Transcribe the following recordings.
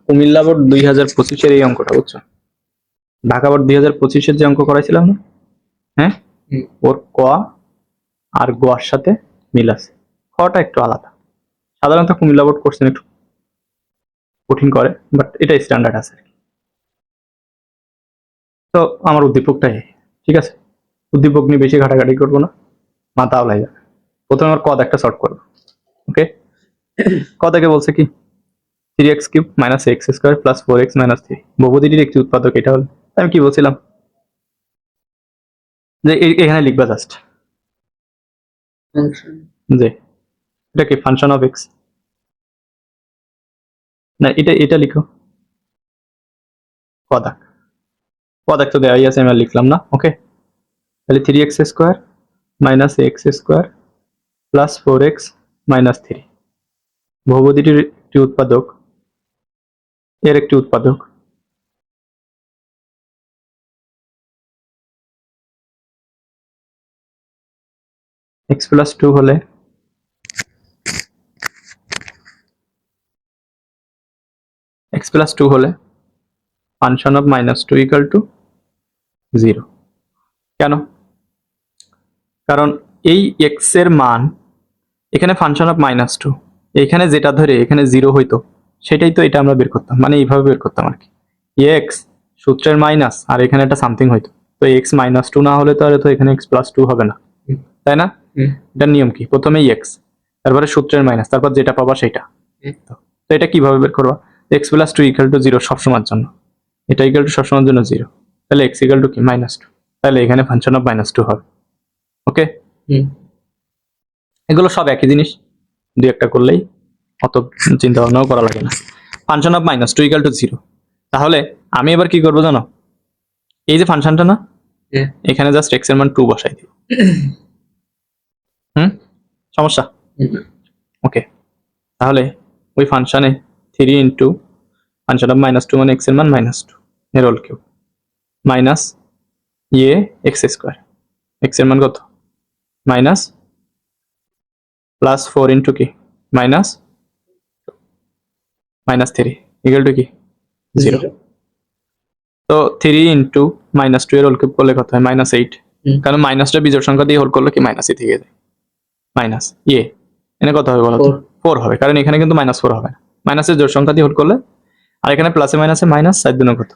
Comilla board 2025-এর এই অঙ্কটা, বুঝছো? ঢাকা বোর্ড 2025-এর যে অঙ্ক করাইছিলাম না, হ্যাঁ, ওর ক আর গর সাথে মিল আছে, খটা একটু আলাদা। সাধারণত কুমিল্লা বোর্ড কোশ্চেন একটু কঠিন করে, বাট এটা স্ট্যান্ডার্ড আছে। তো আমার উদ্দীপকটাই, ঠিক আছে, উদ্দীপক নিয়ে বেশি ঘাটাঘাটি করবো না, মাথা আওলাই যাবে। প্রথমে আমার কদ একটা শর্ট করবো। ওকে, কদাকে বলছে কি 3x³ - x² + 4x - 3 বহুপদীটির একটি উৎপাদক। এটা হল আমি কি বলছিলাম, যে এখানে লিখবা জাস্ট যে এটা কি ফাংশন অফ এক্স, না এটা লিখো কদাক। কদাক তো দেওয়াই আছে, আমি আর লিখলাম না। ওকে, তাহলে 3x² - x² + 4x - 3 বহুপদীটির একটি উৎপাদক, এর একটি উৎপাদক x+2 হলে x+2 হলে ফাংশন অফ -2 = 0। কেন? কারণ এই x এর মান এখানে ফাংশন অফ -2, এখানে যেটা ধরে এখানে 0 হইতো সেটাই তো এটা আমরা বের করতাম, মানে এইভাবে বের করতাম আর কি। x সূত্রের মাইনাস আর এখানে একটা সামথিং হইতো, তো x -2 না হলে তো এখানে x+2 হবে না, তাই না? এটার নিয়ম কি, প্রথমে x, তারপরে সূত্রের মাইনাস, তারপর যেটা পাবা সেটা। তো এটা কিভাবে বের করবা, x+2 = 0 সবসময়ের জন্য, এটা = সবসময়ের জন্য 0, তাহলে x = কি -2, তাহলে এখানে ফাংশন অফ -2 হবে। ওকে, এগুলো সব একই জিনিস, দুই একটা করলেই অত চিন্তা ভাবনাও করা লাগে না। ফাংশন অফ -2 = 0, তাহলে আমি এবার কি করবো জানো, এই যে ফাংশনটা না, এখানে জাস্ট x এর মান 2 বসাই দিব। সমস্যা? ওকে, তাহলে ওই ফাংশনে 3 × ফাংশন অফ -2 মানে x এর মান -2 এর whole cube minus x², x এর মান কত মাইনাস প্লাস 4 × কি -3 = কি 0। তো 3 × -2 এর হোল কিউব করলে কত হয় -8, কারণ মাইনাসটা বিজোড় সংখ্যা দিয়ে হোল করলে কি -a থেকে যায়, মাইনাস এখানে কত হবে বলো তো, 4 হবে, কারণ এখানে কিন্তু -4 হবে না, মাইনাসের জোড় সংখ্যা দিয়ে হোল করলে, আর এখানে প্লাসে মাইনাসে মাইনাস 4 দুগুণ কত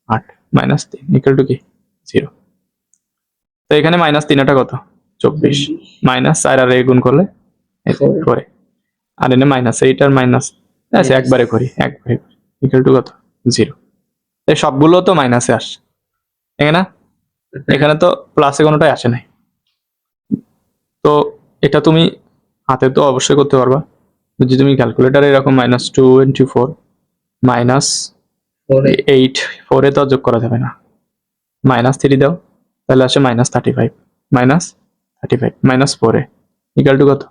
8 -3 = কি 0। তো এখানে -3 টা কত 24, -4 আর গুণ করলে 4, আর এনে -8 আর মাইনাস আছে একবারে করি = কত 0। এই সবগুলো তো মাইনাসে আসছে, এখানে এখানে তো প্লাসে কোনোটাই আসে নাই। তো এটা তুমি হাতে তো অবশ্যই করতে পারবা, যদি তুমি ক্যালকুলেটারে এরকম -2 × 4 -8 4 তো যোগ করা যাবে না, -3 দাও তাহলে আসে -35 -4 = কত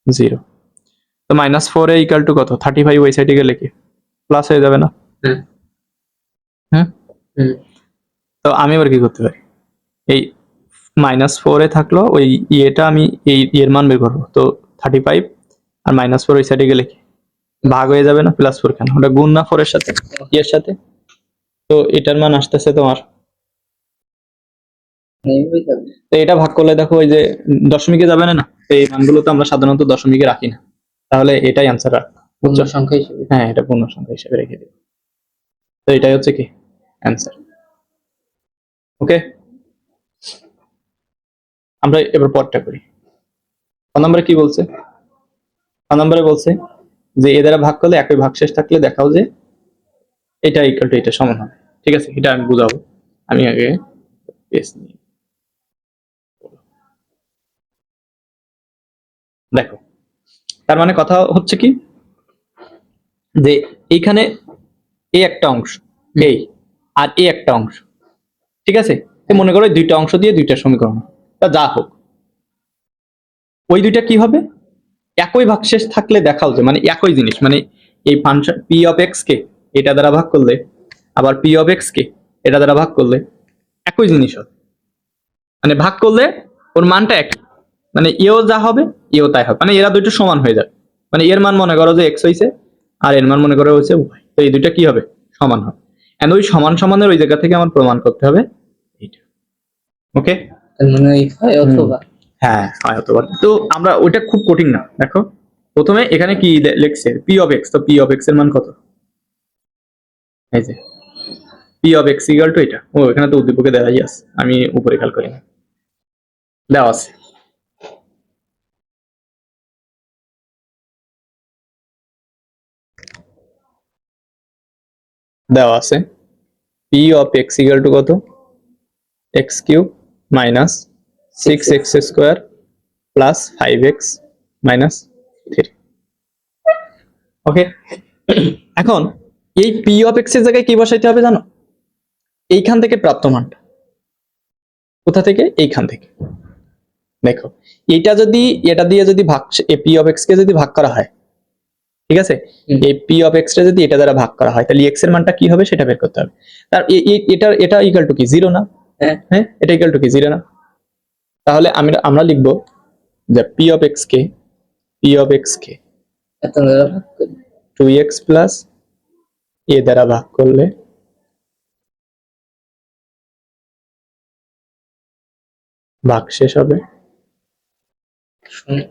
0। তো -4 = কত 35, ওই সাইডে গেলে কি প্লাস হয়ে যাবে না? তো আমি এবার কি করতে পারি, এই -4 থাকলো ওই ইয়েটা আমি এই এর মান বের করবো, তো 35 আর -4 ওই সাইডে গেলে কি ভাগ হয়ে যাবে না, +4 কেন, ওটা গুণ না 4 এর সাথে এর সাথে, তো এটার মান আসতেছে তোমার, তো এটা ভাগ করলে দেখো ওই যে দশমিকে যাবে না, তো এই মানগুলো তো আমরা সাধারণত দশমিকে রাখি না, তাহলে এটাই আনসার রাখবো পূর্ণ সংখ্যা হিসেবে, হ্যাঁ এটা পূর্ণ সংখ্যা হিসেবে রেখে দেব। তো এটাই হচ্ছে কি অ্যান্সার। ওকে, আমরা এবার পরটা করি। 5 নম্বরে কি বলছে, 5 নম্বরে বলছে যে এ দ্বারা ভাগ করলে একই ভাগশেষ থাকলে দেখাও যে এটা = এটা সমান হবে। ঠিক আছে, এটা আমি বুঝাবো, আমি আগে পেজ নিই। দেখো, তার মানে কথা হচ্ছে কি যে এইখানে এই একটা অংশ এই আর এই একটা অংশ, ঠিক আছে, মনে করো দুইটা অংশ দিয়ে দুইটা সমীকরণ, তা যা হোক ওই দুইটা কি হবে একই ভাগশেষ থাকলে দেখাও যে, মানে একই জিনিস, মানে এই ফাংশন p(x) কে এটা দ্বারা ভাগ করলে আবার p(x) কে এটা দ্বারা ভাগ করলে একই জিনিস হবে, মানে ভাগ করলে ওর মানটা একই, মানে এও যা হবে এও তাই হবে, মানে এরা দুটো সমান হয়ে যাবে। মানে এর মান মনে করো যে x হইছে, আর এর মান মনে করা হচ্ছে উভয়, তো এই দুইটা কি হবে সমান হবে, এন্ড ওই সমান সমানের ওই জায়গা থেকে আমার প্রমাণ করতে হবে এইটা। ওকে, মানে এই হয় অথবা হ্যাঁ হয় অথবা। তো আমরা ওইটা খুব কঠিন না, দেখো প্রথমে এখানে কি লিখছে পি অফ এক্স, তো পি অফ এক্স এর মান কত, এই যে P of x equal two এটা, ও এখানে তো উদ্দীপকে দেওয়াই আছে, আমি উপরে খেয়াল করি না, দেওয়া আছে দেওয়া আছে P of x equal to কত, x cube minus 6x square plus 5x minus 3। Okay, এখন এই পি অফ এক্স এর জায়গায় কি বসাইতে হবে জানো, এইখান থেকে প্রাপ্ত মানটা, কোথা থেকে, এইখান থেকে। দেখো এটা যদি এটা দিয়ে যদি ভাগ, পি অফ এক্স কে যদি ভাগ করা হয়, ঠিক আছে, এই পি অফ এক্স টা যদি এটা দ্বারা ভাগ করা হয়, তাহলে এক্স এর মানটা কি হবে সেটা বের করতে হবে। তার এটা এটা ইকুয়াল টু কি 0 না, হ্যাঁ এটা ইকুয়াল টু কি 0 না, তাহলে আমরা লিখব যে পি অফ এক্স কে এত দ্বারা ভাগ করি 2x প্লাস এ দ্বারা ভাগ করলে ভাগ শেষ হবে শূন্য।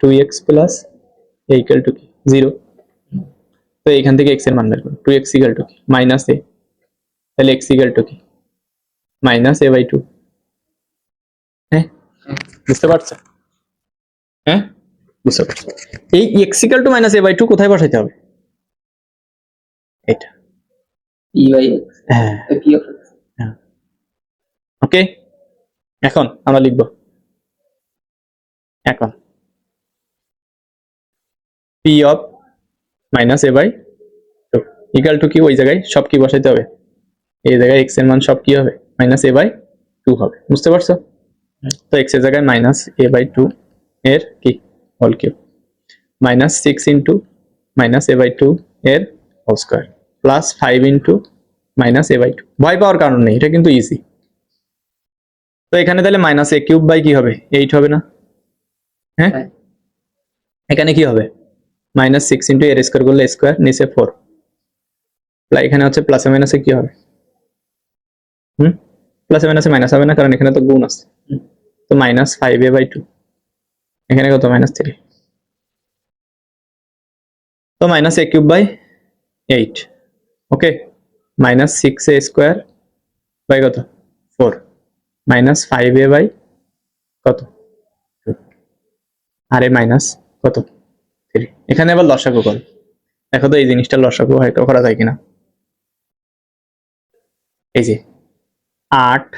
2x plus a equal to কি 0, তো এখান থেকে x এর মান বের করো, 2x ইকুয়াল টু কি মাইনাস a, তাহলে x ইকুয়াল টু কি মাইনাস a বাই 2। হ্যাঁ বুঝতে পারছো, হ্যাঁ বুঝতে পারছো, এই x equal to minus a by 2 কোথায় বসাইতে হবে, এটা পি বাই এক্স, হ্যাঁ পি অফ এক্স। ওকে, এখন আমরা লিখব, এখন P of minus A by 2 equal to কি, ওই জায়গায় সব কি বসাইতে হবে, এই জায়গায় x এর মান সব কি হবে মাইনাস a বাই 2 হবে, বুঝতে পারছো, তো x এর জায়গায় মাইনাস a বাই 2 এর কি whole cube minus 6 into minus a by 2 এর whole square plus 5 into minus a by 2, ভয় পাওয়ার কারণ নেই, এটা কিন্তু ইজি। তো এখানে তাহলে মাইনাস a কিউব বাই কি হবে 8 হবে না, হ্যাঁ এখানে কি হবে মাইনাস 6 ইন্টু এর স্কয়ার করলে স্কয়ার নিচে 4, এখানে হচ্ছে প্লাসে মাইনাসে কি হবে, প্লাসে মাইনাসে মাইনাস হবে না, কারণ এখানে তো গুণ আছে, তো মাইনাস 5a বাই 2, এখানে কত মাইনাস 3, তো minus a cube by 8, okay minus 6a square by কত 4 মাইনাস 5a বাই কত 2, আর এ মাইনাস কত 3, এখানে আবার লসাগু করো, দেখো তো এই জিনিসটা লসাগু হয়তো করা যায় কিনা, এই যে 8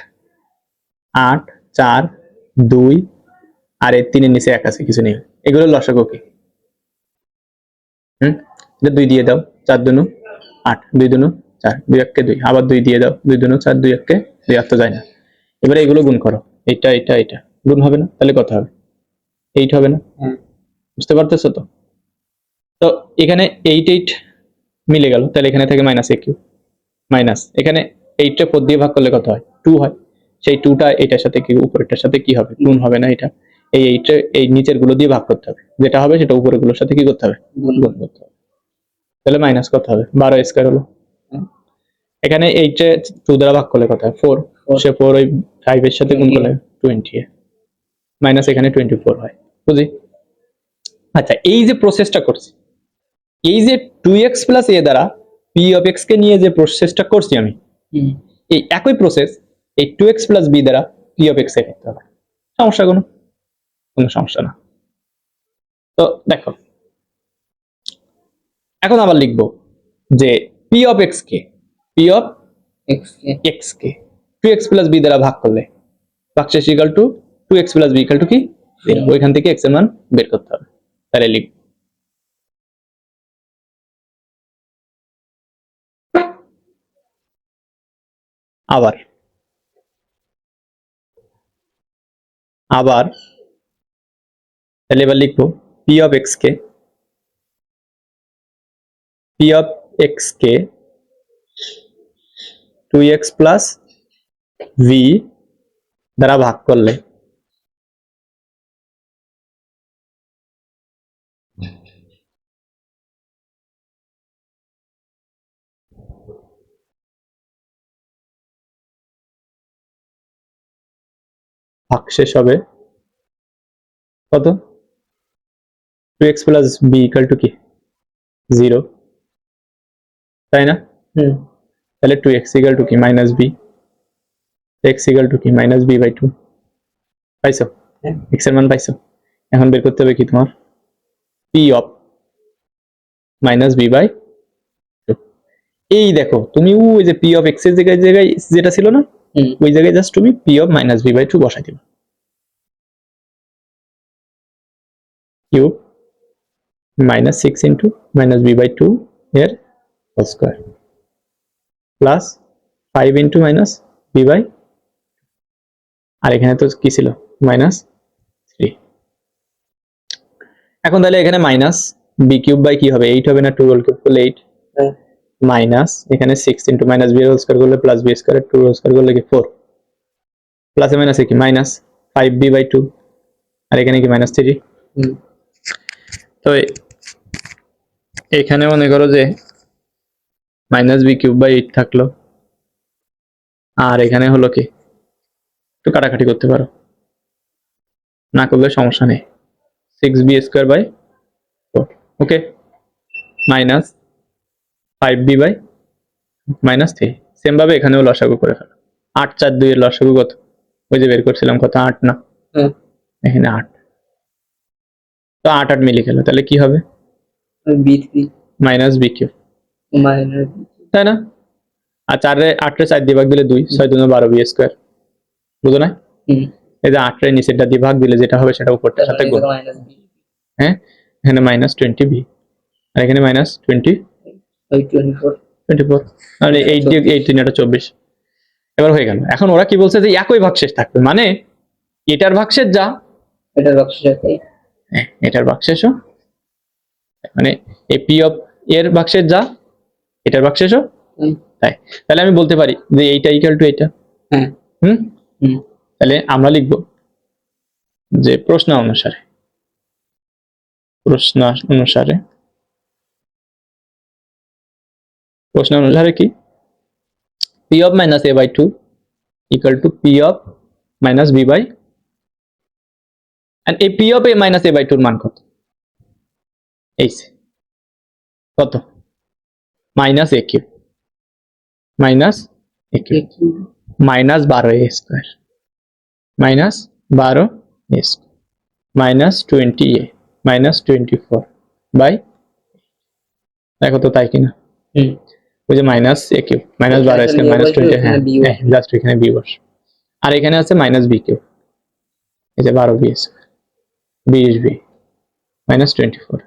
8 4 2 আর এর 3 এর নিচে 1 আছে কিছু নেই, এগুলো লসাগু কি, এটা 2 দিয়ে দাও, 4 দুনু 8, 2 দুনু 4, 2 1 2, আবার 2 দিয়ে দাও, 2 দুনু 4, 2 1 2 আর তো যায় না, এবারে এগুলো গুণ করো, এটা এটা এটা গুণ হবে না, তাহলে কত হবে 8 হবে না, বুঝতে পারতেছো তো, তো এখানে 8 8 মিলে গেল, তাহলে এখানে থেকে মাইনাস a কিউব মাইনাস এখানে 8 টা 4 দিয়ে ভাগ করলে কত হয় 2 হয়, সেই 2টা এটার সাথে কি উপরেরটার সাথে কি হবে গুণ হবে না, এটা এই 8 এই নিচের গুলো দিয়ে ভাগ করতে হবে, যেটা হবে সেটা উপরের গুলোর সাথে কি করতে হবে গুণ করতে হবে, তাহলে মাইনাস কত হবে 12 স্কয়ার হলো, এখানে 8 এ 2 দ্বারা ভাগ করলে কত হয় 4, সে 4 ওই 5 এর সাথে গুণ করলে 20 মাইনাস এখানে 24 হয়, বুঝি। আচ্ছা এই যে প্রসেসটা করছি, এই যে 2x প্লাস a দ্বারা p অফ x কে নিয়ে যে প্রসেসটা করছি আমি, এই একই প্রসেস এই 2x প্লাস b দ্বারা p অফ x এ করতে হবে, সমস্যা কোনো সমস্যা না। তো দেখো এখন আবার লিখবো যে p of x K p of x K 2x plus b দ্বারা ভাগ করলে ভাগশেষ equal to 2x plus b equal to কি 0, ওইখান থেকে x এর মান বের করতে হবে, তাহলে লিখ আবার তাহলে এবার লিখবো p of x K 2x plus v দ্বারা ভাগ করলে ভাগশেষ হবে কত 2x plus B equal to কি 0, তাই না? তাহলে 2x ইকুয়াল টু কি minus B, x equal to কি মাইনাস বি বাই 2, পাইছো? হ্যাঁ। x এর মান পাইছো? এখন বের করতে হবে কি তোমার P of minus B by 2। এই দেখো তুমি ওই যে পি অফ এক্স এর জায়গায় যেটা ছিল না, ওই জায়গায় জাস্ট তুমি P of minus B by 2 বসাই দিবে, cube minus 6 into minus B by 2 এর whole square plus 5 into minus B by, আর এখানে তো কি ছিল মাইনাস 3। এখন তাহলে এখানে মাইনাস বি কিউব বাই কি হবে 8 হবে না, 2 হোল কিউব করলে 8 মাইনাস এখানে 6 into minus B whole square করলে plus B square 2 whole square করলে কি 4 প্লাস মাইনাসে কি মাইনাস 5b বাই 2, আর এখানে কি মাইনাস 3। তো এখানে মনে করো যে মাইনাস বি কিউব বাই 8 থাকলো, আর এখানে হলো কি একটু কাটাকাটি করতে পারো, না করলে সমস্যা নেই 6b square by 4, okay, minus 5b by minus 3। Same ভাবে এখানেও লসাগু করে ফেলো, 8 4 2 এর লসাগু কত, ওই যে বের করছিলাম কত 8 না, এখানে 8, তো 8 8 মিলে গেল, তাহলে কি হবে মাইনাস বি কিউব, তাই না? আর 4 রে 8 রে 4 দিয়ে ভাগ দিলে 2, 6 2 12 বি স্কোয়ার, বুঝো না? এই যে 8 রে নিচেরটা দিয়ে ভাগ দিলে যেটা হবে সেটা উপরটার সাথে গুণ, হ্যাঁ, এখানে মাইনাস 20 বি, আর এখানে মাইনাস 24, মানে 8 দিয়ে 18 এটা 24, এবার হয়ে গেল। এখন ওরা কি বলছে যে একই ভাগশেষ থাকবে, মানে এটার ভাগশেষ যা এটার ভাগশেষও, মানে এই পি অফ এর ভাগশেষ যা এটার ভাগশেষও তাই। তাহলে আমি বলতে পারি যে এইটা ইকুয়াল টু এইটা, তাহলে আমরা লিখব যে প্রশ্ন অনুসারে কি P of minus A by 2 equal to P of minus B by, এই P of A minus A by 2 এর মান কত, এই কত minus A cube minus minus 12 A square minus 12 A minus 20 A minus 24 by, দেখো তো তাই কিনা, ওই যে minus A cube minus 12 square minus 20, হ্যাঁ জাস্ট এখানে বি বস, আর এখানে আছে মাইনাস বি কিউব, এই যে 12 B square 20 B minus 24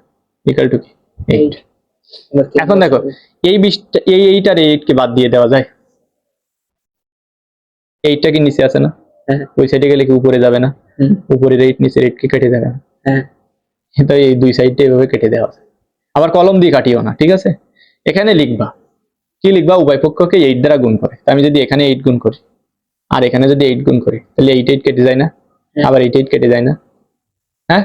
equal to কি 8। এখন দেখো এই 20টা এই 8 আর 8 কে বাদ দিয়ে দেওয়া যায়, 8টা কি নিচে আছে না, ওই সাইডে গেলে কি উপরে যাবে না, উপরের 8 নিচের 8 কে কেটে যাবে না, তো এই দুই সাইডটা এভাবে কেটে দেওয়া আছে। আবার কলম দিয়ে কাটিও না, ঠিক আছে? এখানে লিখবা কি লিখবা, উভয় পক্ষকে 8 দ্বারা গুণ করে, আমি যদি এখানে 8 গুণ করি আর এখানে যদি 8 গুণ করি তাহলে 8 8 কেটে যায় না, আবার 8 8 কেটে যায় না, হ্যাঁ,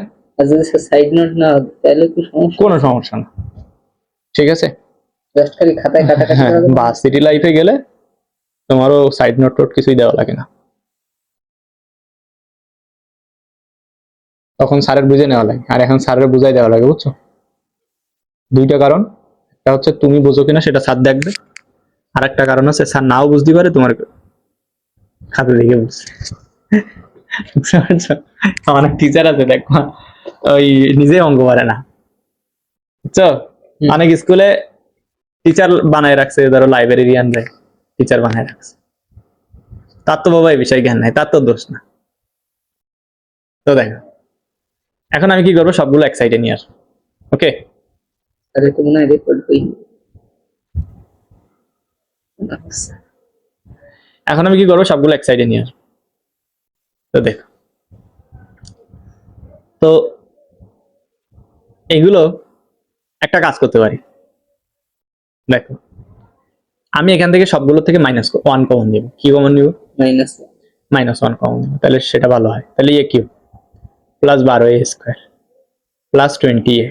সাইড নোট না তাহলে কি সমস্যা, কোনো সমস্যা না, ঠিক আছে? জাস্ট খালি খাতায় কাটাকাটি হ্যাঁ, করবে, বা সিটি লাইফে গেলে তোমারও সাইড নোট টোট কিছুই দেওয়া লাগে না, তখন স্যারের বুঝে নেওয়া লাগে, আর এখন স্যারের বুঝাই দেওয়া লাগে, বুঝছো? দুইটা কারণ, একটা হচ্ছে তুমি বুঝো কিনা সেটা স্যার দেখবে, আর একটা কারণ হচ্ছে স্যার নাও বুঝতে পারে তোমার খাতা দেখে বুঝছে, বুঝতে পারছো? অনেক টিচার আছে দেখো ওই নিজে অঙ্ক পারে না, বুঝছো? অনেক স্কুলে টিচার বানায় রাখছে, ধরো লাইব্রেরিয়ান রে টিচার বানায় রাখছে, তার তো বাবা এই বিষয়ে জ্ঞান নাই, তার তো দোষ না। তো দেখো এখন আমি কি করবো, সবগুলো এক সাইডে নিয়ে আসবো, ওকে? আরে তো মনে হয় রেকর্ড হই, এখন আমি কি করবো, সবগুলো এক সাইডে নিয়ে আসবো। তো দেখো, তো এগুলো একটা কাজ করতে পারি, দেখো আমি এখান থেকে সবগুলো থেকে -1 কমন নিব, কি কমন নিব, -1 কমন নিব, তাহলে সেটা ভালো হয়। তাহলে A cube plus 12 A square plus 20 A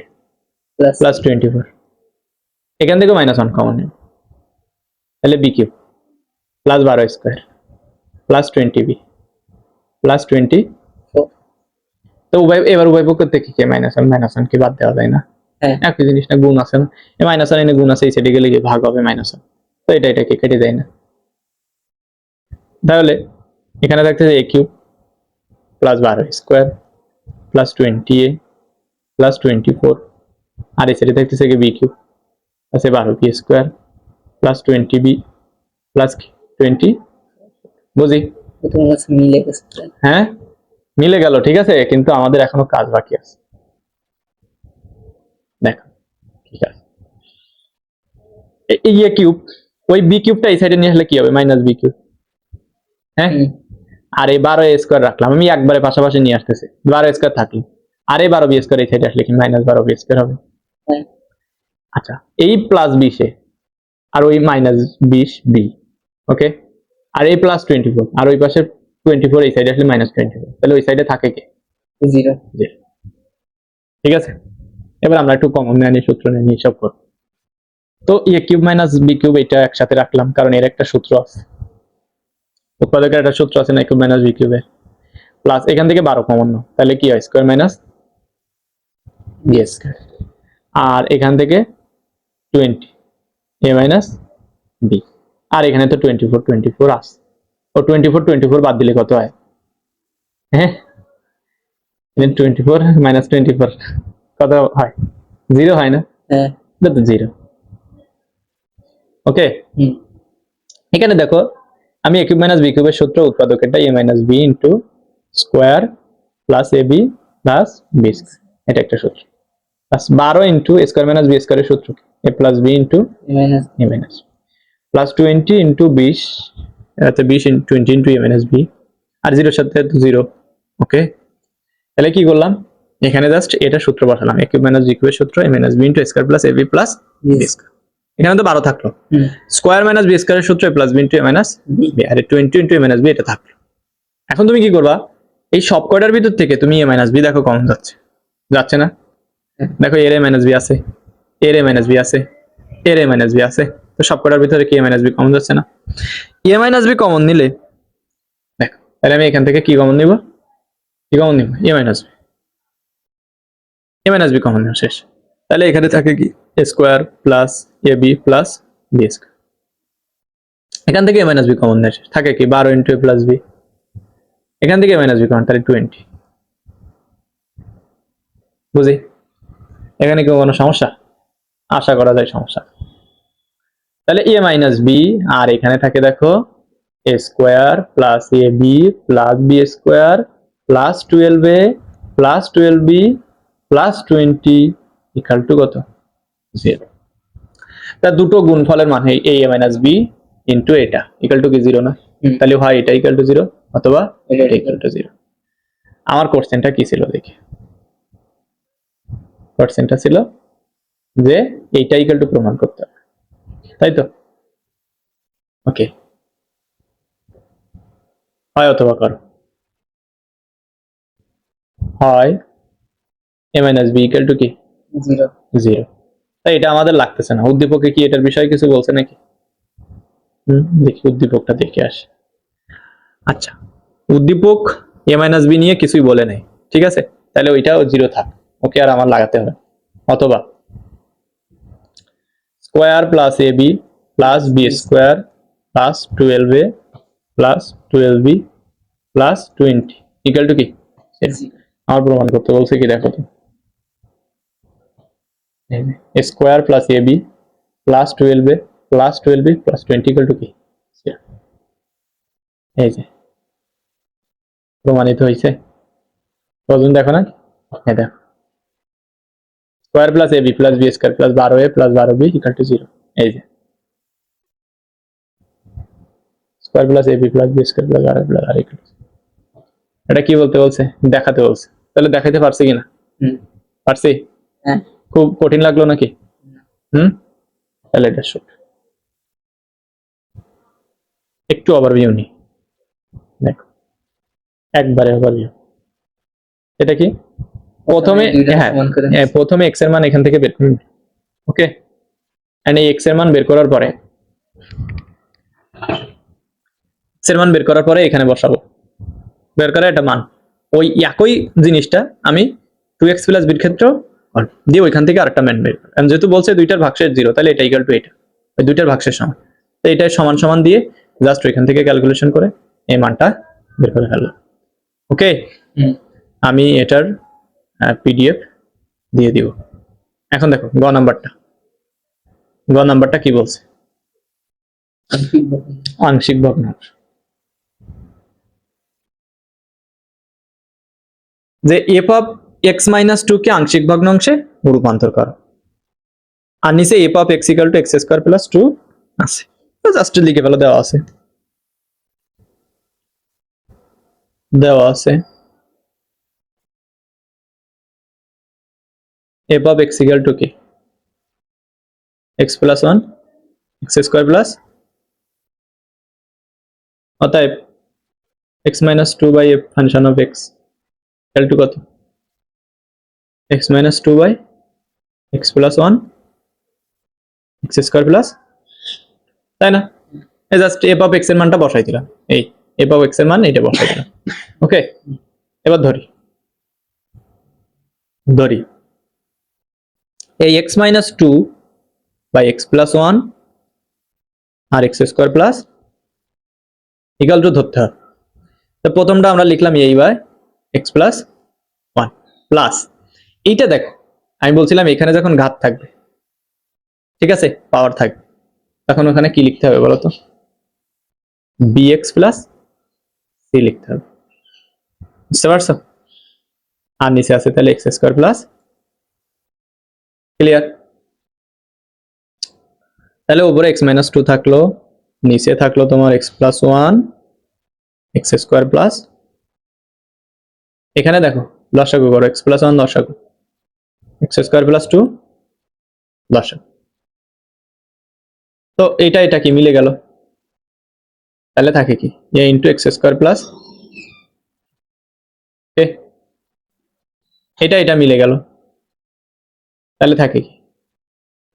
plus 24, এখান থেকে -1 কমন নিব, তাহলে B cube plus 12 square plus 20 B plus 20। Four. তো এবার উভয় পক্ষ থেকে কি -1 কি বাদ দেওয়া যায় না? হ্যাঁ। একই জিনিস না, গুণ আছে না, এই -1 এনে গুণ আছে, এই সাইডে গেলে কি ভাগ হবে -1, তো এটাকে কেটে যায় না। তাহলে এখানে থাকতেছে a cube plus 12a² plus 20a plus 24, আর এই সাইডে থাকতেছে কি b কিউব আছে 12b² প্লাস 20b প্লাস 20, বুঝি? তোমার কাছে মিলে গেছে। হ্যাঁ, মিলে গেল, ঠিক আছে, কিন্তু আমাদের এখনো কাজ বাকি আছে। দেখো, ঠিক আছে, এই a কিউব ওই b কিউবটা এই সাইডে নিয়ে আসলে কি হবে? -b cube. হ্যাঁ, আর এই 12a² রাখলাম আমি, একবারে পাশাপাশি নিয়ে আসতেছি, 12a² থাকলো, আর এই 12b² এই সাইডে আসলে কি -12b² হবে। হ্যাঁ। আচ্ছা, এই প্লাস 20 আর ওই -20b, ওকে, আর এই প্লাস 24 আর ওই পাশে 24 এই সাইডে আসলে -24, তাহলে ওই সাইডে থাকে কি? 0। ঠিক আছে, এবার আমরা একটু কমন নেওয়া নিয়ে সূত্র নিয়ে হিসাব করব। তো a cube minus b cube এটা একসাথে রাখলাম, কারণ এর একটা সূত্র আছে, উৎপাদকের একটা সূত্র আছে না, a কিউব মাইনাস b কিউবের, প্লাস এখান থেকে 12 কমন নাও, তাহলে কি হয়? স্কয়ার মাইনাস b², আর এখান থেকে 20 a মাইনাস b, আর এখানে তো 24 আছে, ও 24 বাদ দিলে কত হয়? হ্যাঁ, 24 - 24 কত হয়? 0 হয় না? হ্যাঁ। এটা তো 0। ওকে, এখানে দেখো আমি a কিউব মাইনাস b কিউবের সূত্র, উৎপাদকেরটা a minus b into square plus ab plus b², এটা একটা সূত্র, plus 12 into square minus b² এর সূত্র a plus b into a minus plus 20 into 20, এটা 20 ইন্টু a মাইনাস b, আর 0 সাথে 0। ওকে, তাহলে কি করলাম? এখানে জাস্ট এটা সূত্র বসালাম, a কিউব মাইনাস b কিউবের সূত্র a minus b into square plus ab plus b², এখানে তো 12 থাকলো, স্কোয়ার মাইনাস b² এর সূত্র a plus b into a minus b, আর 20 ইন্টু a মাইনাস b এটা থাকলো। এখন তুমি কি করবা? এই সব কয়টার ভিতর থেকে তুমি a মাইনাস b দেখো কমন যাচ্ছে না? দেখো এর a মাইনাস b আছে, এর a মাইনাস b আছে, এর a মাইনাস b আছে, তো সব কয়টার ভিতরে কি a মাইনাস b কমন যাচ্ছে না? a মাইনাস b কমন নিলে দেখো, তাহলে আমি এখান থেকে কি কমন নিব? কি কমন নিব? a মাইনাস b কমন নিব, শেষ। তাহলে এখানে থাকে কি? a square plus ab plus b², এখান থেকে a মাইনাস b কমন নেয়, থাকে কি? 12 ইন্টু a প্লাস b, এখান থেকে a মাইনাস b কমন, তাহলে 20, বুঝি? এখানে কি কোনো সমস্যা? আশা করা যায় সমস্যা। তাহলে a মাইনাস b, আর এখানে থাকে দেখো a square plus ab plus b² plus 12a plus 12b plus 20 equal to কত? 0। তা দুটো গুণফলের মান এই a মাইনাস b ইন্টু এটা ইকুয়াল টু কি 0 না? তাহলে হয় এটা ইকুয়াল টু 0 অথবা এটা ইকুয়াল টু 0। আমার কোশ্চেনটা কি ছিল দেখি, কোশ্চেনটা ছিল যে এইটা ইকুয়াল টু প্রমাণ করতে হবে, তাই তো? ওকে, হয় অথবা করো, হয় a minus b equal to কি? 0। তাই এটা আমাদের লাগতেছে না। উদ্দীপকে কি এটার বিষয়ে কিছু বলছে নাকি? দেখি উদ্দীপকটা দেখে আসি। আচ্ছা, উদ্দীপক a মাইনাস b নিয়ে কিছুই বলে নাই, ঠিক আছে, তাহলে ওইটাও 0 থাক, ওকে, আর আমার লাগাতে হবে। অথবা square plus ab plus b² plus 12a plus 12b plus 20 equal to কি? আমার প্রমাণ করতে বলছে কি, দেখো তো, square plus ab plus 12a plus 12b plus 20 equal to কি? এই যে প্রমাণিত হয়েছে, প্রয়োজন দেখো না? হ্যাঁ দেখো, square plus ab plus b² plus 12a plus 12b equal to 0। এই যে square plus ab plus b² plus 12a plus r equal to, এটা কি বলতে বলছে? দেখাতে বলছে। তাহলে দেখাইতে পারছি কিনা? পারছি। খুব কঠিন লাগলো নাকি? তাহলে এটা শুট একটু ওভারভিউ নি, দেখো একবারে ওভারভিউ। এটা কি? প্রথমে প্রথমে x এর মান এখান থেকে বের করুন, ওকে, এন্ড এই x এর মান বের করার পরে এখানে বসাবো, বের করে একটা মান, ওই একই জিনিসটা আমি 2x প্লাস বির ক্ষেত্রেও করব, দিয়ে ওইখান থেকে আরেকটা মান বের করব। আমি যেহেতু বলছে দুইটার ভাগশেষ 0, তাহলে এটা ইকুয়াল টু এটা, ওই দুইটার ভাগশেষ সমান, তো এটাই সমান সমান দিয়ে জাস্ট ওইখান থেকে ক্যালকুলেশন করে এই মানটা বের করে ফেললাম। ওকে, আমি এটার পিডিএফ দিয়ে দিব। এখন দেখো গ নাম্বারটা কি বলছে, আংশিক ভগ্নাংশ, যে F of x minus two কে আংশিক ভগ্নাংশে রূপান্তর করো, আর নিচে F of x equal to x square plus 2 আছে, তো জাস্ট লিখে ফেলো, দেওয়া আছে F of x equal to কি x plus 1 x square plus, অতএব x minus 2 by F function of x equal to কত, x minus 2 by x plus 1 x square plus, তাই না? এই জাস্ট এফ অফ এক্স এর মানটা বসাই দিলাম, এই এফ অফ এক্স এর মান এটা বসাই দিলাম। ওকে, এবার ধরি এই X minus 2 by x plus 1 আর X square plus equal to ধরতে হবে। তো প্রথমটা আমরা লিখলাম এই বাই এক্স প্লাস 1 প্লাস, এইটা দেখো আমি বলছিলাম এখানে যখন ঘাত থাকবে, ঠিক আছে, পাওয়ার থাকবে, তখন ওখানে কি লিখতে হবে বলো তো, bx প্লাস সি লিখতে হবে, বুঝতে পারছো? আর নিচে আছে তাহলে এক্স স্কোয়ার প্লাস, ক্লিয়ার? তাহলে উপরে এক্স মাইনাস 2 থাকলো, নিচে থাকলো তোমার x plus 1 x square plus, এখানে দেখো লসাগু করো, এক্স প্লাস 1 লসাগু, এক্স স্কোয়ার প্লাস 2 লসাগু, তো এটা কি মিলে গেল, তাহলে থাকে কি A into x square plus, এটা মিলে গেল, তাহলে থাকে কি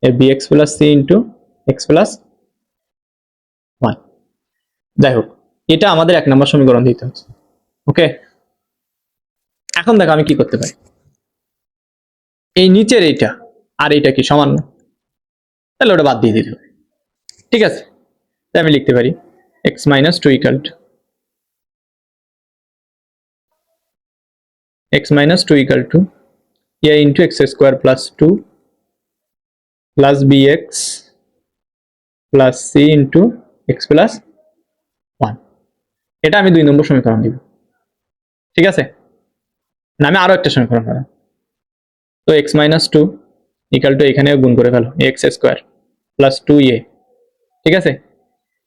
A B x plus C into x plus 1। যাই হোক, এটা আমাদের 1 নম্বর সমীকরণ দিতে হচ্ছে। ওকে, এখন দেখো আমি কি করতে পারি, এই নিচের এইটা আর এইটা কি সমান না, তাহলে ওটা বাদ দিয়ে দিতে হবে, ঠিক আছে? তাই আমি লিখতে পারি x minus 2 equal two x minus 2 equal to a into x square plus 2 plus bx plus c into x plus 1। এটা আমি 2 নম্বর সমীকরণ দিব, ঠিক আছে? না আমি আরো একটা সমীকরণ করব, তো x minus 2 equal to এখানে গুণ করে ফেলো x square plus 2a, ঠিক আছে?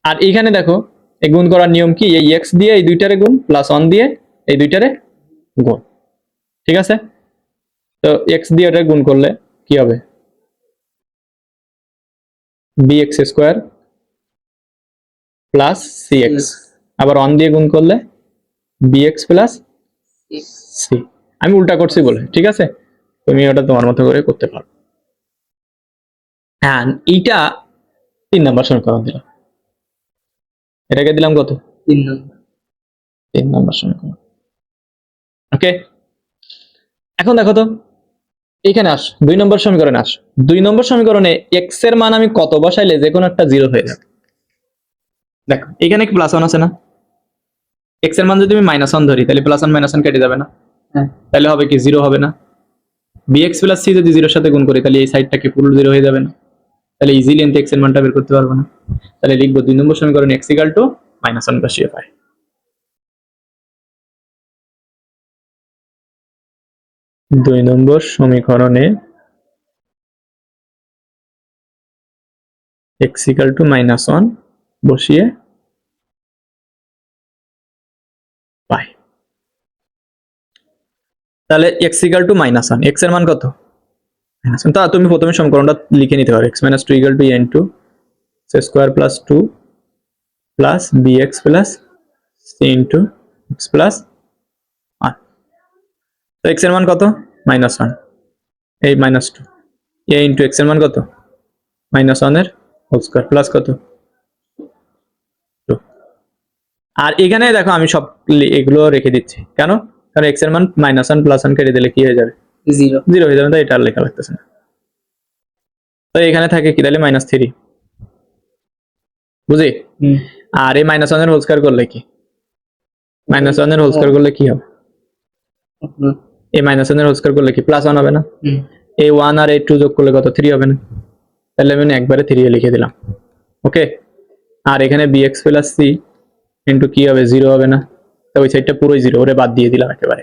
আর এখানে দেখো এই গুণ করার নিয়ম কি, এই x দিয়ে এই দুইটারে গুণ প্লাস 1 দিয়ে এই দুইটারে গুণ, ঠিক আছে? তো x দিয়ে এটা গুণ করলে কি হবে, bx স্কয়ার প্লাস cx, আবার 1 দিয়ে গুণ করলে bx প্লাস c। আমি উল্টা করছি বলে, ঠিক আছে? তুমি ওটা তোমার মতো করে করতে পারো। হ্যাঁ, এইটা 3 নাম্বার সমীকরণ দিলাম, এটাকে দিলাম কত, 3 নাম্বার সমীকরণ। ওকে, এখন দেখো তো এখানে আস 2 নম্বর সমীকরণে আস, 2 নম্বর সমীকরণে x এর মান আমি কত বসাইলে যে কোনো একটা 0 হয়ে যাবে। দেখো এখানে কি প্লাস 1 আছে না, x এর মান যদি আমি -1 ধরি তাহলে +1 -1 কেটে যাবে না, হ্যাঁ, তাহলে হবে কি 0 হবে না। bx প্লাস c যদি 0 এর সাথে গুণ করি তাহলে এই সাইডটা কি পুরো 0 হয়ে যাবে না, তাহলে ইজিলি এনতে x এর মানটা বের করতে পারবো না। তাহলে লিখবো 2 নম্বর সমীকরণে x = -1 বসিয়ে পাই। দুই নম্বর সমীকরণে x = -1 বসিয়ে পাই। তাহলে x = -1, x এর মান কত, তা তুমি প্রথমে সমীকরণটা লিখে নিতে পারো, x - 2 = a * x² + 2 plus bx plus c into x plus 1। তো x এর মান কত, -1, এই -2, a into x এর মান কত, -1 এর হোল স্কয়ার প্লাস কত 2। আর এখানে দেখো আমি সব এগুলো রেখে দিচ্ছি, কেন? কারণ এক্স এর মান -1 +1 কেটে দিলে কি হয়ে যাবে? 0 0 হয়ে যাবে, তো এটা আর লেখা লাগতেছে না। তো এখানে থাকে কি তাহলে -3, বুঝি? হুম আর এই -1 এর হোল স্কয়ার করলে কি? -1 এর হোল স্কয়ার করলে কি হবে? হুম এই -1 এর হোল স্কয়ার করলে কি +1 হবে না? হুম এই 1 আর এই 2 যোগ করলে কত? 3 হবে না? তাহলে আমি একবারে 3 লিখে দিলাম। ওকে, আর এখানে bx + c ইনটু কি হবে? 0 হবে না? তো ওই সাইডটা পুরোই 0, ওরে বাদ দিয়ে দিলাম একেবারে।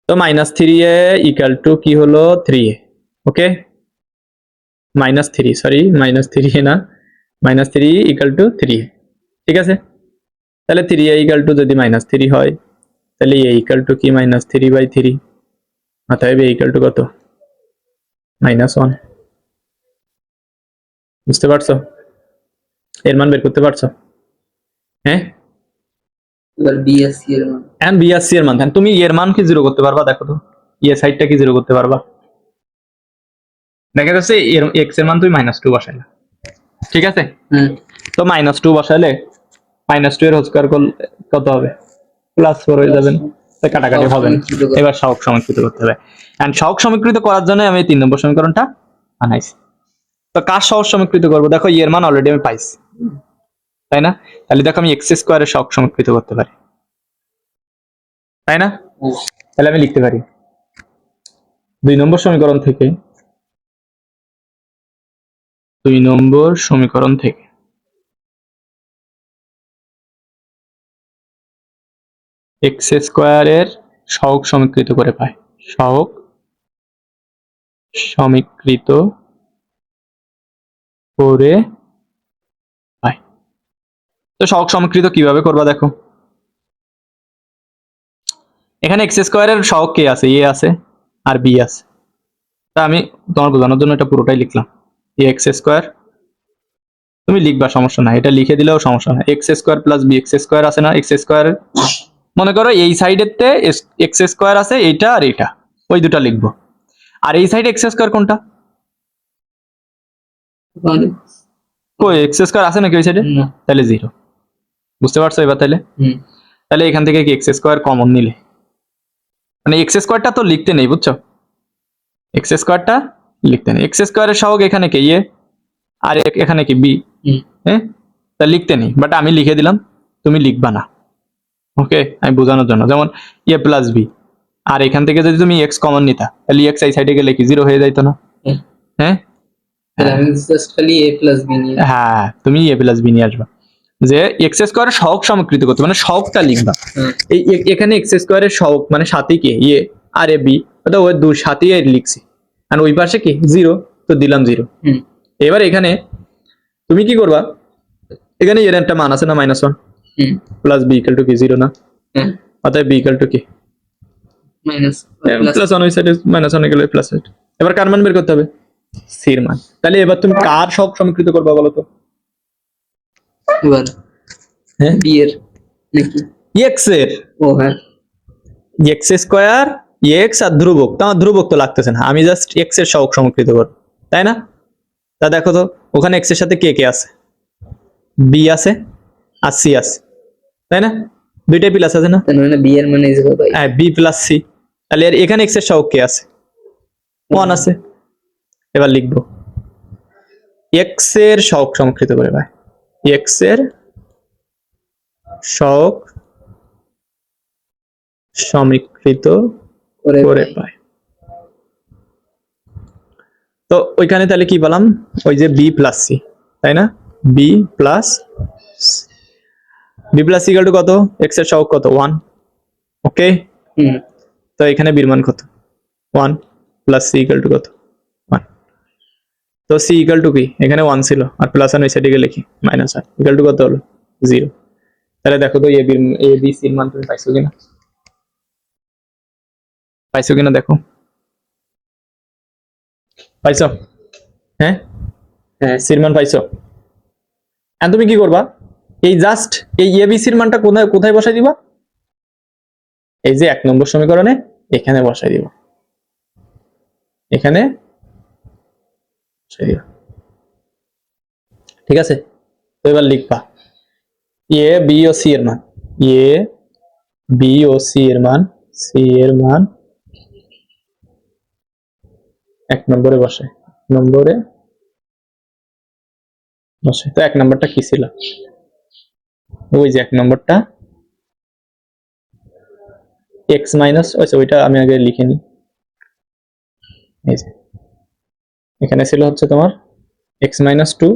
তো -3a ইকুয়াল টু কি হলো? 3a। ওকে, -3, সরি -3a না, -3 ইকুয়াল টু 3a। ঠিক আছে, তাহলে 3a ইকুয়াল টু যদি -3 হয়, তাহলে a ইকুয়াল টু কি? -3/3। অতএব a ইকুয়াল টু কত? -1। বুঝতে পারছো? এর মান বের করতে পারছো? হ্যাঁ, এবার বি আর সি এর মান এখন বি আর সি এর মান, তুমি এর মান কি 0 করতে পারবা? দেখো তো এ সাইডটা কি 0 করতে পারবা? দেখা যাচ্ছে এর এক্স এর মান তুমি -2 বসাইলা, ঠিক আছে? হুম তো -2 বসাইলে -2 এর হোল স্কয়ার করলে কত হবে? +4 হয়ে যাবে না? তো কাটাকাটি হবে না। সমীকৃত করো। এবার সহগ সমীকৃত করতে হবে, এন্ড সহগ সমীকৃত করার জন্য আমি 3 নম্বর সমীকরণটা বানাইছি। তো কার সহগ সমীকৃত করব? দেখো এর মান অলরেডি আমি পাইছি, তাই না? তাহলে দেখো আমি এক্স স্কয়ারের সহগ সমীকৃত করতে পারি, তাই না? হুম, তাহলে আমি লিখতে পারি 2 নম্বর সমীকরণ থেকে, 2 নম্বর সমীকরণ থেকে এক্স স্কয়ারের সহগ সমীকৃত করে পাই, সহগ সমীকৃত করে পাই। তো সহগ সমীকৃত কিভাবে করবা দেখো, এখানে এক্স স্কয়ারের সহগ কে আছে? এ আছে আর বি আছে। তা আমি তোমার বোঝানোর জন্য এটা পুরোটাই লিখলাম, এ এক্স স্কয়ার, তুমি লিখবা সমস্যা নাই, এটা লিখে দিলেও সমস্যা নাই। X square plus B X square আছে না? এক্স স্কয়ার মনে করো এই সাইডেতে এক্স স্কয়ার আছে, এইটা আর এইটা, ওই দুটা লিখবো। আর এই সাইডে এক্স স্কয়ার কোনটা? মানে কই এক্স স্কয়ার আছে নাকি ওই সাইডে? না তাহলে 0। বুঝতে পারছো এবার? তাহলে হুম তাহলে এখান থেকে কি এক্স স্কয়ার কমন নিলে, মানে এক্স স্কয়ারটা তো লিখতে নেই, বুঝছো? এক্স স্কয়ারটা লিখতে নেই। এক্স স্কয়ারের সহগ এখানে কে? এ, আর এখানে কি? বি। হুম হ্যাঁ, তা লিখতে নেই, বাট আমি লিখে দিলাম, তুমি লিখবা না। ওকে, আমি বোঝানোর জন্য, যেমন এ প্লাস বি, আর এখান থেকে যদি তুমি এক্স কমন নিতা, তাহলে এক্স এই সাইডে গেলে কি 0 হয়ে যাইতো না? হুম। হ্যাঁ, তাহলে আমি জাস্ট খালি a প্লাস বি নিয়ে হ্যাঁ, তুমি এ প্লাস বি নিয়ে আসবা, যে এক্স স্কয়ারের সহগ সমীকৃত করতে, মানে সহগটা লিখবা। হুম এই এখানে এক্স স্কয়ারের সহগ মানে সাথী কে? এ, আর এ বি, অর্থাৎ ওই দুই সাথী লিখছি, আর ওই পাশে কি 0, তো দিলাম 0। হুম এবার এখানে তুমি কি করবা? এখানে এর একটা মান আছে না -1, হুম প্লাস বি ইকুয়াল টু কি 0 না? হ্যাঁ অতএব বি ইকুয়াল টু কি মাইনাস প্লাস +1, ওই সাইডে -1 গেলে প্লাস। এবার কার মান বের করতে হবে? সি এর মান। তাহলে এবার তুমি কার সহগ সমীকৃত করবা বলো তো? এবার হ্যাঁ, বি এর নাকি এক্স এর, ও হ্যাঁ এক্স স্কয়ার, এক্স আর ধ্রুবক, তো আমার ধ্রুবক তো লাগতেছে না, আমি জাস্ট এক্স এর সহগ সমীকৃত করব, তাই না? তা দেখো তো ওখানে এক্স এর সাথে কে কে আছে? বি আছে আর সি আছে, তাই না? দুইটাই প্লাস আছে না? তার মানে বি এর মানে 0 বাই হ্যাঁ, বি প্লাস সি। তাহলে এখানে এক্স এর সহগ কে আছে? 1 আছে। এবার লিখবো এক্স এর সহগ সমীকৃত করে ভাই, এক্স এর সহগ সমীকৃত করে করে পাই। পাই। তো ওইখানে তাহলে কি পেলাম? ওই যে বি প্লাস সি, তাই না? B plus C equal to কত? এক্স এর সহগ কত? 1। ওকে, হুম তো এখানে বির মান কত? 1 প্লাস সি ইকুয়াল টু কত? 1। তো সি ইকুয়াল টু কি? এখানে 1 ছিল, আর প্লাস 1 ওই সাইডে গেলে কি? -1 ইকুয়াল টু কত হলো? 0। তাহলে দেখো তো এ বি সি এর মান তুমি পাইছো কিনা? পাইছো কিনা দেখো, পাইছো? হ্যাঁ, হ্যাঁ সির মান পাইছো? এখন তুমি কি করবা? এই জাস্ট এই এবিসির মানটা কোথায় কোথায় বসাই দিবা? এই যে 1 নম্বর সমীকরণে এখানে বসাই দিবা, এখানে বসাই দিবা, ঠিক আছে? তো এবার লিখবা এ বি ও সি এর মান, এ বি ও সি এর মান, সি এর মান 1 নম্বরে বসে, নম্বরে বসে। তো 1 নম্বরটা কি ছিল? ওই যে 1 নম্বরটা এক্স মাইনাস, ওইটা আমি আগে লিখে নিই। এই যে এখানে ছিল হচ্ছে তোমার এক্স মাইনাস 2,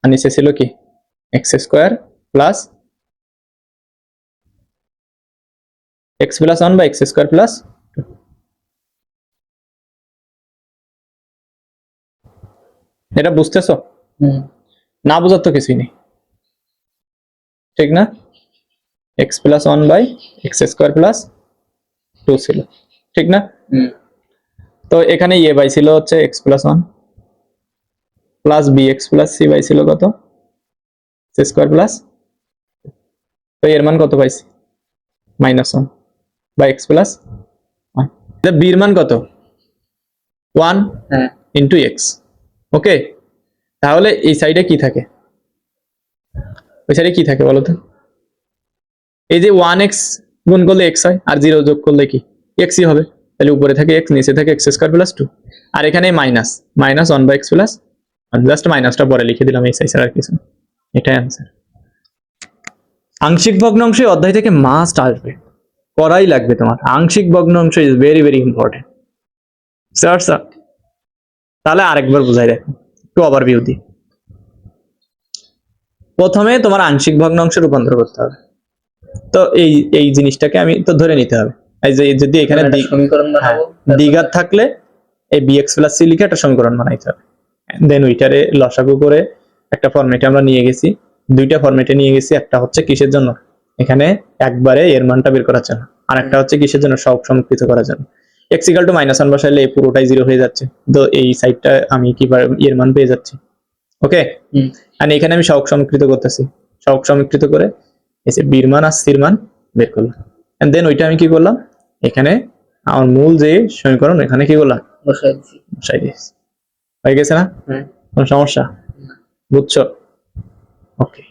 আর নিচে ছিল কি x square plus x plus 1 বা এক্স স্কোয়ার প্লাস 2। এটা বুঝতেছো? হুম, না বোঝার তো কিছুই নেই, ঠিক না? X plus 1 by X square plus 2 ছিল, ঠিক না? হুম, তো এখানে এ বাই ছিল হচ্ছে X plus 1 plus B x plus C by ছিল কত এক্স স্কোয়ার প্লাস, তো এর মান কত পাইছি -1 বাই এক্স প্লাস 1। বির মান কত 1 হ্যাঁ, ইন্টু এক্স। ওকে, তাহলে এই সাইডে কি থাকে, ওই সাইডে কি থাকে বলো তো? এই যে 1x গুণ করলে x হয়, আর 0 যোগ করলে কি xই হবে। তাহলে উপরে থাকে x, নিচে থাকে এক্স স্কোয়ার প্লাস 2, আর এখানে minus 1 by x plus, just মাইনাসটা পরে লিখে দিলাম এই সাইড আর কিছু না। এটাই आंसर। আংশিক ভগ্নাংশ এই অধ্যায় থেকে মাস্ট আসবে, করাই লাগবে তোমার। আংশিক ভগ্নাংশ is very very important. Sir তাহলে আরেকবার বুঝাই দেখো, একটু ওভারভিউ দিই। প্রথমে তোমার আংশিক ভগ্নাংশে রূপান্তর করতে হবে। তো এই জিনিসটাকে আমি তো ধরে নিতে হবে, এই যে যদি এখানে একটা সমীকরণ বানাবো, দ্বিঘাত থাকলে এই bx প্লাস সি লিখে একটা সমীকরণ বানাইতে হবে। দেন ওইটারে লসাগু করে একটা ফরম্যাটে আমরা নিয়ে গেছি, দুইটা ফরম্যাটে নিয়ে গেছি। একটা হচ্ছে কিসের জন্য, এখানে একবারে এর মানটা বের করার জন্য, আর একটা হচ্ছে কিসের জন্য, সহগ সমীকৃত করার জন্য। x ইকুয়াল টু -1 বসাইলে এই পুরোটাই 0 হয়ে যাচ্ছে, তো এই সাইডটা আমি কি এর মান পেয়ে যাচ্ছি। ওকে, হুম, আর এখানে আমি সহগ সমীকৃত করতেছি, সহগ সমীকৃত করে এই যে বির মান আর সির মান বের করলাম। এন্ড দেন ওইটা আমি কি করলাম, এখানে আমার মূল যে সমীকরণ এখানে কি করলাম বসাই দিছি। বসাই দিয়েছি। হয়ে গেছে না? হ্যাঁ, কোনো সমস্যা? না। বুঝছো? ওকে।